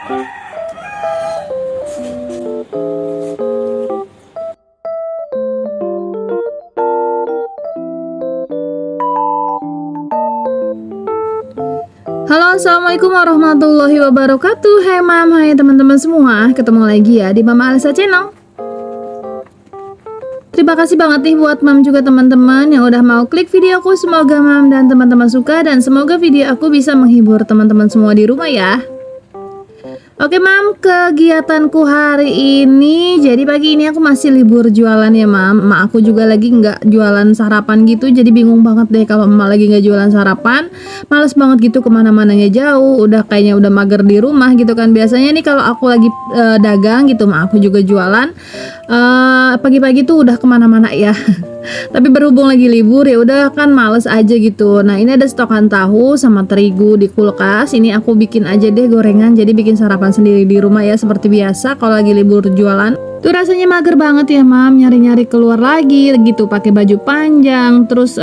Halo, assalamualaikum warahmatullahi wabarakatuh. Hai mam, hai teman-teman semua. Ketemu lagi ya di Mama Alisa Channel. Terima kasih banget nih buat mam juga teman-teman yang udah mau klik videoku. Semoga mam dan teman-teman suka dan semoga video aku bisa menghibur teman-teman semua di rumah ya. Oke mam, kegiatanku hari ini, jadi pagi ini aku masih libur jualan ya mam. Emak aku juga lagi nggak jualan sarapan gitu, jadi bingung banget deh kalau emak lagi nggak jualan sarapan. Males banget gitu kemana-mananya jauh, udah kayaknya udah mager di rumah gitu kan. Biasanya nih kalau aku lagi dagang gitu, emak aku juga jualan. Pagi-pagi tuh udah kemana-mana ya. Tapi berhubung lagi libur ya udah kan males aja gitu. Nah ini ada stokan tahu sama terigu di kulkas. Ini aku bikin aja deh gorengan. Jadi bikin sarapan sendiri di rumah ya seperti biasa kalau lagi libur jualan. Tuh rasanya mager banget ya mam, nyari-nyari keluar lagi gitu pakai baju panjang, terus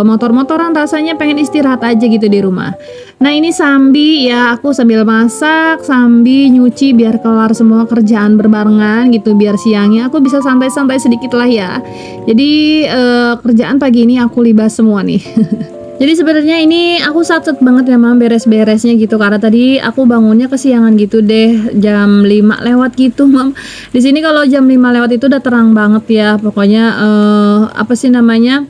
motor-motoran, rasanya pengen istirahat aja gitu di rumah. Nah ini sambi ya, aku sambil masak, sambi nyuci biar kelar semua kerjaan berbarengan gitu, biar siangnya aku bisa santai-santai sedikit lah ya. Jadi kerjaan pagi ini aku libas semua nih. Jadi sebenarnya ini aku satset banget ya mam beres-beresnya gitu, karena tadi aku bangunnya kesiangan gitu deh, jam 5 lewat gitu mam. Di sini kalau jam 5 lewat itu udah terang banget ya, pokoknya apa sih namanya?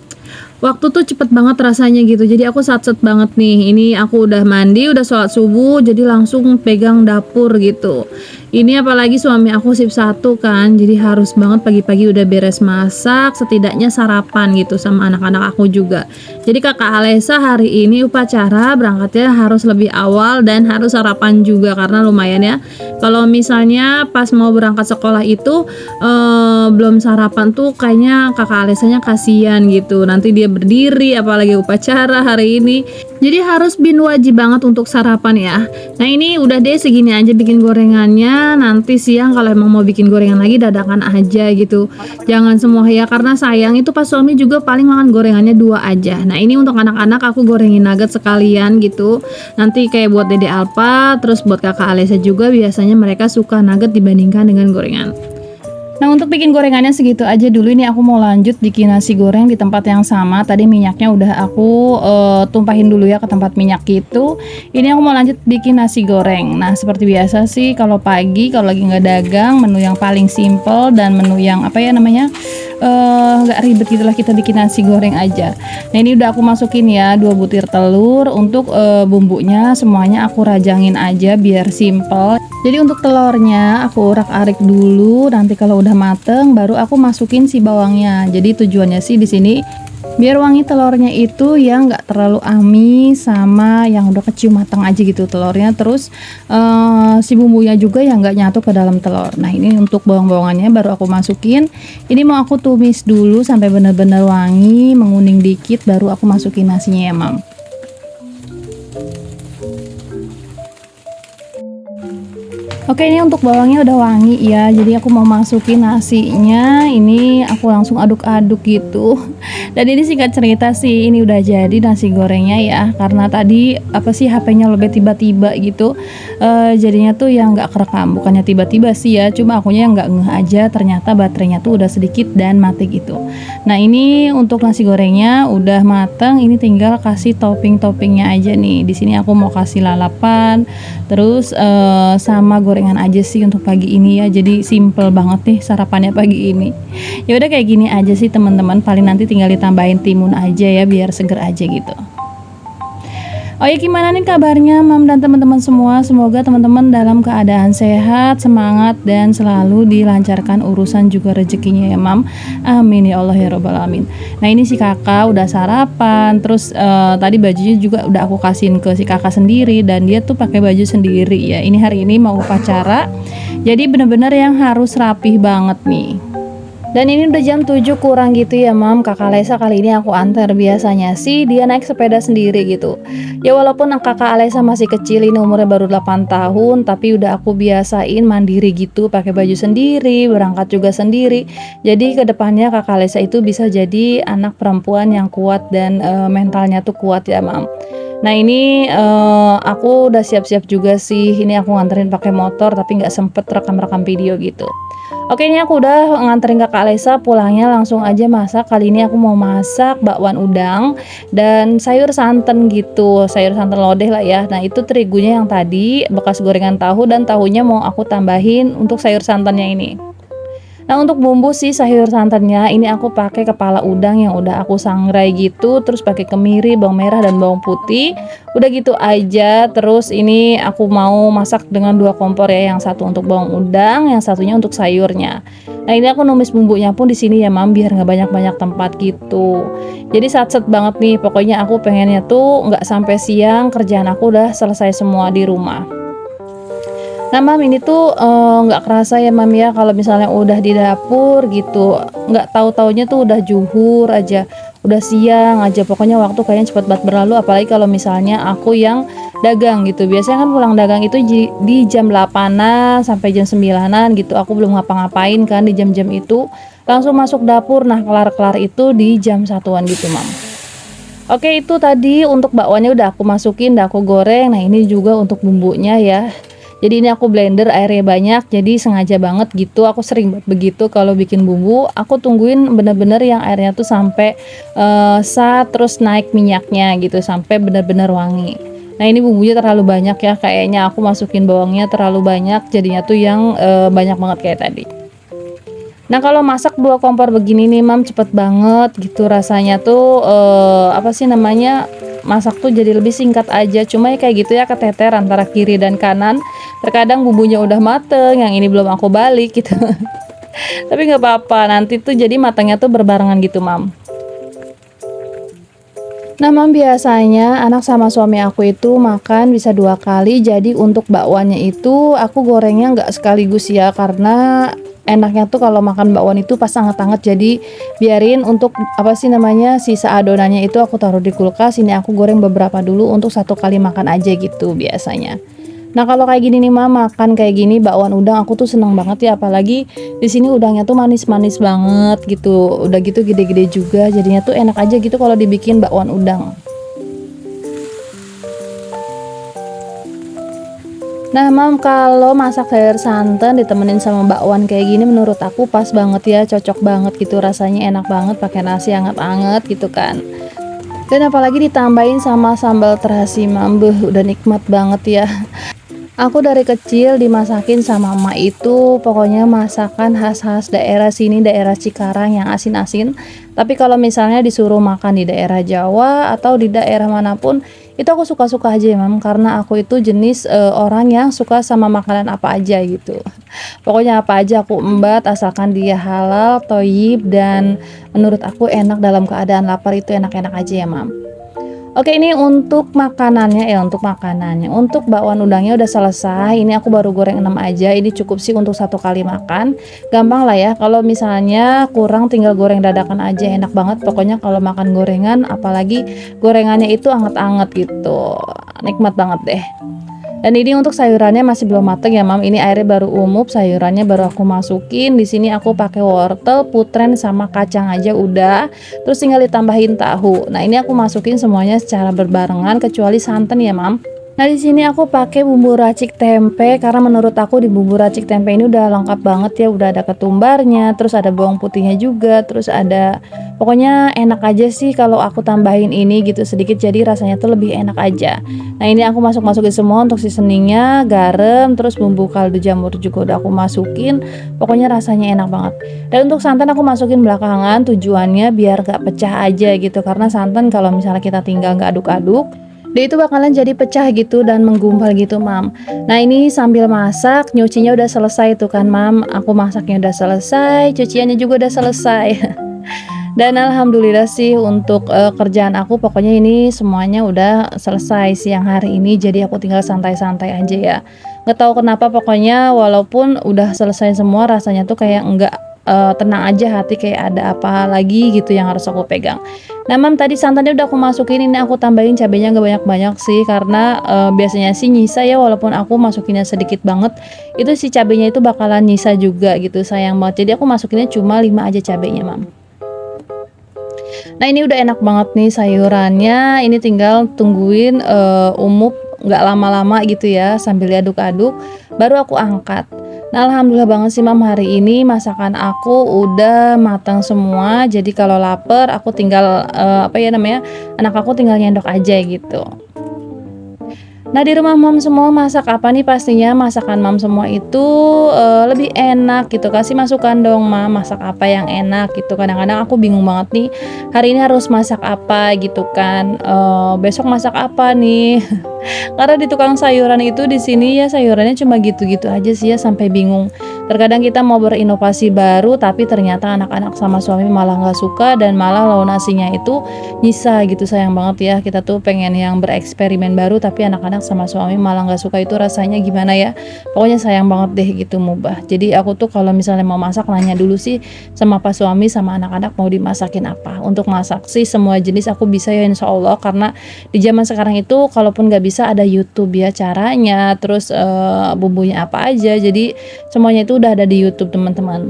Waktu tuh cepet banget rasanya gitu. Jadi aku satset banget nih. Ini aku udah mandi, udah sholat subuh, jadi langsung pegang dapur gitu. Ini apalagi suami aku shift 1 kan, jadi harus banget pagi-pagi udah beres masak, setidaknya sarapan gitu sama anak-anak aku juga. Jadi kakak Alesa hari ini upacara berangkatnya harus lebih awal dan harus sarapan juga karena lumayan ya. Kalau misalnya pas mau berangkat sekolah itu belum sarapan tuh kayaknya kakak Alesanya kasihan gitu. Nanti dia berdiri apalagi upacara hari ini. Jadi harus wajib banget untuk sarapan ya. Nah ini udah deh segini aja bikin gorengannya. Nanti siang kalau emang mau bikin gorengan lagi dadakan aja gitu. Jangan semua ya, karena sayang itu pas suami juga paling makan gorengannya 2 aja. Nah ini untuk anak-anak aku gorengin nugget sekalian gitu. Nanti kayak buat Dede Alpa, terus buat kakak Alesa juga biasanya mereka suka nugget dibandingkan dengan gorengan. Nah untuk bikin gorengannya segitu aja dulu. Ini aku mau lanjut bikin nasi goreng di tempat yang sama. Tadi minyaknya udah aku tumpahin dulu ya ke tempat minyak gitu. Ini aku mau lanjut bikin nasi goreng. Nah seperti biasa sih kalau pagi kalau lagi nggak dagang, menu yang paling simple dan menu yang apa ya namanya nggak ribet gitulah, kita bikin nasi goreng aja. Nah ini udah aku masukin ya 2 butir telur. Untuk bumbunya semuanya aku rajangin aja biar simple. Jadi untuk telurnya aku urak-arik dulu, nanti kalau udah mateng baru aku masukin si bawangnya. Jadi tujuannya sih di sini biar wangi telurnya itu yang nggak terlalu amis sama yang udah kecium matang aja gitu telurnya. Terus si bumbunya juga yang nggak nyatu ke dalam telur. Nah ini untuk bawang-bawangannya baru aku masukin. Ini mau aku tumis dulu sampai bener-bener wangi, menguning dikit, baru aku masukin nasinya ya mam. Oke ini untuk bawangnya udah wangi ya, jadi aku mau masukin nasinya. Ini aku langsung aduk-aduk gitu. Dan ini singkat cerita sih ini udah jadi nasi gorengnya ya, karena tadi apa sih HP-nya lebih tiba-tiba gitu. Jadinya tuh yang nggak kerekam, bukannya tiba-tiba sih ya, cuma akunya yang nggak ngeh aja, ternyata baterainya tuh udah sedikit dan mati gitu. Nah ini untuk nasi gorengnya udah mateng, ini tinggal kasih topping-toppingnya aja nih. Di sini aku mau kasih lalapan, terus sama gorengan aja sih untuk pagi ini ya. Jadi simple banget nih sarapannya pagi ini. Ya udah kayak gini aja sih teman-teman, paling nanti tinggal ditambahin timun aja ya biar seger aja gitu. Oh ya gimana nih kabarnya mam dan teman-teman semua, semoga teman-teman dalam keadaan sehat, semangat dan selalu dilancarkan urusan juga rezekinya ya mam, amin ya Allah ya robbal alamin. Nah ini si kakak udah sarapan, terus tadi bajunya juga udah aku kasihin ke si kakak sendiri dan dia tuh pakai baju sendiri ya. Ini hari ini mau upacara, jadi bener-bener yang harus rapih banget nih. Dan ini udah jam 7 kurang gitu ya mam. Kakak Alesa kali ini aku antar. Biasanya sih dia naik sepeda sendiri gitu. Ya walaupun kakak Alesa masih kecil, ini umurnya baru 8 tahun, tapi udah aku biasain mandiri gitu, pakai baju sendiri, berangkat juga sendiri. Jadi kedepannya kakak Alesa itu bisa jadi anak perempuan yang kuat dan mentalnya tuh kuat ya mam. Nah ini aku udah siap-siap juga sih. Ini aku nganterin pakai motor tapi nggak sempet rekam-rekam video gitu. Oke, ini aku udah nganterin Kakak Alesa, pulangnya langsung aja masak. Kali ini aku mau masak bakwan udang dan sayur santan gitu, sayur santan lodeh lah ya. Nah itu terigunya yang tadi bekas gorengan tahu dan tahunya mau aku tambahin untuk sayur santannya ini. Nah untuk bumbu sih sayur santannya ini aku pakai kepala udang yang udah aku sangrai gitu, terus pakai kemiri, bawang merah dan bawang putih. Udah gitu aja. Terus ini aku mau masak dengan 2 kompor ya, yang satu untuk bawang udang, yang satunya untuk sayurnya. Nah ini aku numis bumbunya pun di sini ya mam, biar nggak banyak-banyak tempat gitu. Jadi satset banget nih, pokoknya aku pengennya tuh nggak sampai siang kerjaan aku udah selesai semua di rumah. Nah mam ini tuh nggak kerasa ya mam ya kalau misalnya udah di dapur gitu, nggak tahu-taunya tuh udah zuhur aja, udah siang aja, pokoknya waktu kayaknya cepet banget berlalu. Apalagi kalau misalnya aku yang dagang gitu, biasanya kan pulang dagang itu di jam 8-an sampai jam 9-an gitu, aku belum ngapa-ngapain kan di jam-jam itu, langsung masuk dapur. Nah kelar-kelar itu di jam 1-an gitu mam. Oke itu tadi untuk bakwannya udah aku masukin, udah aku goreng. Nah ini juga untuk bumbunya ya. Jadi ini aku blender airnya banyak, jadi sengaja banget gitu. Aku sering banget begitu kalau bikin bumbu, aku tungguin bener-bener yang airnya tuh sampai terus naik minyaknya gitu, sampai bener-bener wangi. Nah ini bumbunya terlalu banyak ya, kayaknya aku masukin bawangnya terlalu banyak, jadinya tuh yang banyak banget kayak tadi. Nah kalau masak 2 kompor begini nih mam, cepet banget gitu rasanya tuh apa sih namanya, masak tuh jadi lebih singkat aja. Cuma ya kayak gitu ya, keteter antara kiri dan kanan, terkadang bumbunya udah mateng, yang ini belum aku balik gitu. Tapi nggak apa-apa, nanti tuh jadi matangnya tuh berbarengan gitu mam. Nah mam, biasanya anak sama suami aku itu makan bisa 2 kali. Jadi untuk bakwannya itu aku gorengnya nggak sekaligus ya, karena enaknya tuh kalau makan bakwan itu pas anget-anget. Jadi biarin untuk apa sih namanya, sisa adonannya itu aku taruh di kulkas. Ini aku goreng beberapa dulu untuk 1 kali makan aja gitu biasanya. Nah kalau kayak gini nih mam, makan kayak gini bakwan udang aku tuh seneng banget ya. Apalagi di sini udangnya tuh manis-manis banget gitu, udah gitu gede-gede juga, jadinya tuh enak aja gitu kalau dibikin bakwan udang. Nah mam, kalau masak sayur santan ditemenin sama bakwan kayak gini menurut aku pas banget ya, cocok banget gitu, rasanya enak banget pakai nasi anget-anget gitu kan. Dan apalagi ditambahin sama sambal terasi mam, udah nikmat banget ya. Aku dari kecil dimasakin sama emak itu pokoknya masakan khas-khas daerah sini, daerah Cikarang yang asin-asin. Tapi kalau misalnya disuruh makan di daerah Jawa atau di daerah manapun, itu aku suka-suka aja ya mam, karena aku itu jenis orang yang suka sama makanan apa aja gitu. Pokoknya apa aja aku embat asalkan dia halal, toyib, dan menurut aku enak dalam keadaan lapar, itu enak-enak aja ya mam. Oke ini untuk makanannya ya, untuk makanannya. Untuk bakwan udangnya udah selesai. Ini aku baru goreng 6 aja. Ini cukup sih untuk 1 kali makan. Gampang lah ya. Kalau misalnya kurang tinggal goreng dadakan aja, enak banget. Pokoknya kalau makan gorengan, apalagi gorengannya itu anget-anget gitu, nikmat banget deh. Dan ini untuk sayurannya masih belum mateng ya mam. Ini airnya baru umup, sayurannya baru aku masukin. Di sini aku pakai wortel, putren, sama kacang aja udah. Terus tinggal ditambahin tahu. Nah ini aku masukin semuanya secara berbarengan kecuali santan ya mam. Nah di sini aku pakai bumbu racik tempe karena menurut aku di bumbu racik tempe ini udah lengkap banget ya, udah ada ketumbarnya, terus ada bawang putihnya juga, terus ada, pokoknya enak aja sih kalau aku tambahin ini gitu sedikit, jadi rasanya tuh lebih enak aja. Nah ini aku masukin semua untuk seasoningnya, garam, terus bumbu kaldu jamur juga udah aku masukin, pokoknya rasanya enak banget. Dan untuk santan aku masukin belakangan, tujuannya biar gak pecah aja gitu, karena santan kalau misalnya kita tinggal gak aduk-aduk, dia itu bakalan jadi pecah gitu dan menggumpal gitu mam. Nah ini sambil masak, nyucinya udah selesai tuh kan mam. Aku masaknya udah selesai, cuciannya juga udah selesai. Dan alhamdulillah sih untuk kerjaan aku pokoknya ini semuanya udah selesai siang hari ini. Jadi aku tinggal santai-santai aja ya. Nggak tahu kenapa pokoknya walaupun udah selesai semua, rasanya tuh kayak enggak tenang aja hati, kayak ada apa lagi gitu yang harus aku pegang. Nah mam, tadi santannya udah aku masukin, ini aku tambahin cabenya nggak banyak-banyak sih, karena biasanya sih nyisa ya, walaupun aku masukinnya sedikit banget, itu si cabenya itu bakalan nyisa juga gitu, sayang banget. Jadi aku masukinnya cuma 5 aja cabenya mam. Nah ini udah enak banget nih sayurannya, ini tinggal tungguin umup nggak lama-lama gitu ya, sambil diaduk-aduk baru aku angkat. Nah alhamdulillah banget sih mam, hari ini masakan aku udah matang semua, jadi kalau lapar aku tinggal apa ya namanya, anak aku tinggal nyendok aja gitu. Nah, di rumah mam semua masak apa nih? Pastinya masakan mam semua itu lebih enak gitu. Kasih masukan dong mam, masak apa yang enak gitu. Kadang-kadang aku bingung banget nih, hari ini harus masak apa gitu kan. Besok masak apa nih? Karena di tukang sayuran itu di sini ya sayurannya cuma gitu-gitu aja sih ya, sampai bingung. Terkadang kita mau berinovasi baru tapi ternyata anak-anak sama suami malah nggak suka dan malah lauk nasinya itu nyisa gitu. Sayang banget ya, kita tuh pengen yang bereksperimen baru tapi anak-anak sama suami malah nggak suka, itu rasanya gimana ya, pokoknya sayang banget deh gitu mubah. Jadi aku tuh kalau misalnya mau masak nanya dulu sih sama pas suami sama anak-anak mau dimasakin apa. Untuk masak sih semua jenis aku bisa ya insya Allah, karena di zaman sekarang itu kalaupun nggak bisa ada YouTube ya caranya, terus bumbunya apa aja, jadi semuanya itu udah ada di YouTube teman-teman.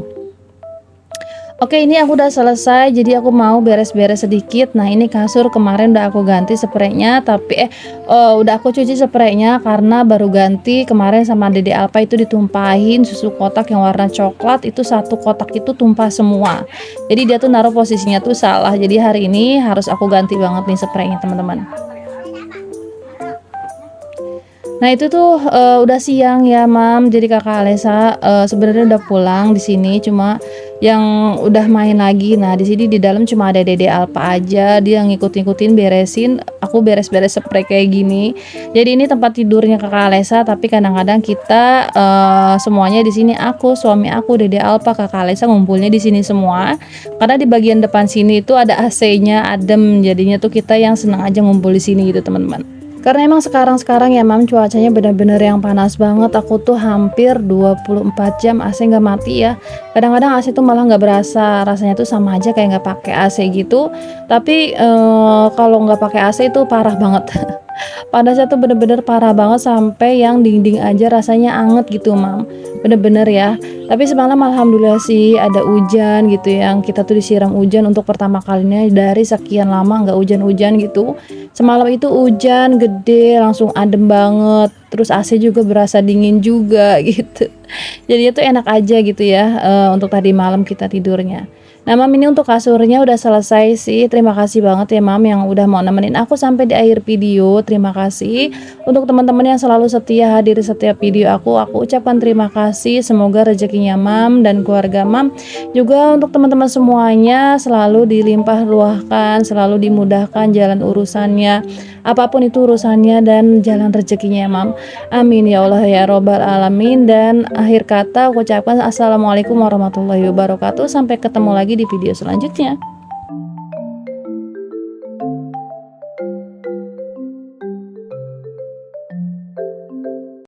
Oke, ini aku udah selesai, jadi aku mau beres-beres sedikit. Nah, ini kasur kemarin udah aku ganti spraynya, tapi udah aku cuci spraynya karena baru ganti kemarin sama Dede Alpa itu ditumpahin susu kotak yang warna coklat, itu satu kotak itu tumpah semua. Jadi dia tuh naruh posisinya tuh salah. Jadi hari ini harus aku ganti banget nih spraynya teman-teman. Nah itu tuh udah siang ya mam, jadi kakak Alesa sebenarnya udah pulang di sini, cuma yang udah main lagi. Nah di sini di dalam cuma ada Dede Alpa aja, dia ngikut-ngikutin beresin, aku beres-beres spray kayak gini. Jadi ini tempat tidurnya kakak Alesa, tapi kadang-kadang kita semuanya di sini, aku, suami aku, Dede Alpa, kakak Alesa ngumpulnya di sini semua. Karena di bagian depan sini itu ada AC-nya, adem, jadinya tuh kita yang senang aja ngumpul di sini gitu teman-teman. Karena emang sekarang ya mam cuacanya bener-bener yang panas banget. Aku tuh hampir 24 jam AC nggak mati ya. Kadang-kadang AC tuh malah nggak berasa, rasanya tuh sama aja kayak nggak pakai AC gitu. Tapi kalau nggak pakai AC itu parah banget. Panasnya tuh bener-bener parah banget, sampai yang dinding aja rasanya anget gitu mam, bener-bener ya. Tapi semalam alhamdulillah sih ada hujan gitu, yang kita tuh disiram hujan untuk pertama kalinya dari sekian lama nggak hujan-hujan gitu. Semalam itu hujan gede langsung adem banget, terus AC juga berasa dingin juga gitu. Jadi itu enak aja gitu ya untuk tadi malam kita tidurnya. Nah mam, ini untuk kasurnya udah selesai sih. Terima kasih banget ya mam yang udah mau nemenin aku sampai di akhir video. Terima kasih untuk teman-teman yang selalu setia hadir di setiap video aku ucapkan terima kasih. Semoga rezekinya mam dan keluarga mam, juga untuk teman-teman semuanya selalu dilimpah ruahkan, selalu dimudahkan jalan urusannya, apapun itu urusannya dan jalan rezekinya mam. Amin ya Allah ya robbal alamin. Dan akhir kata aku ucapkan assalamualaikum warahmatullahi wabarakatuh. Sampai ketemu lagi di video selanjutnya.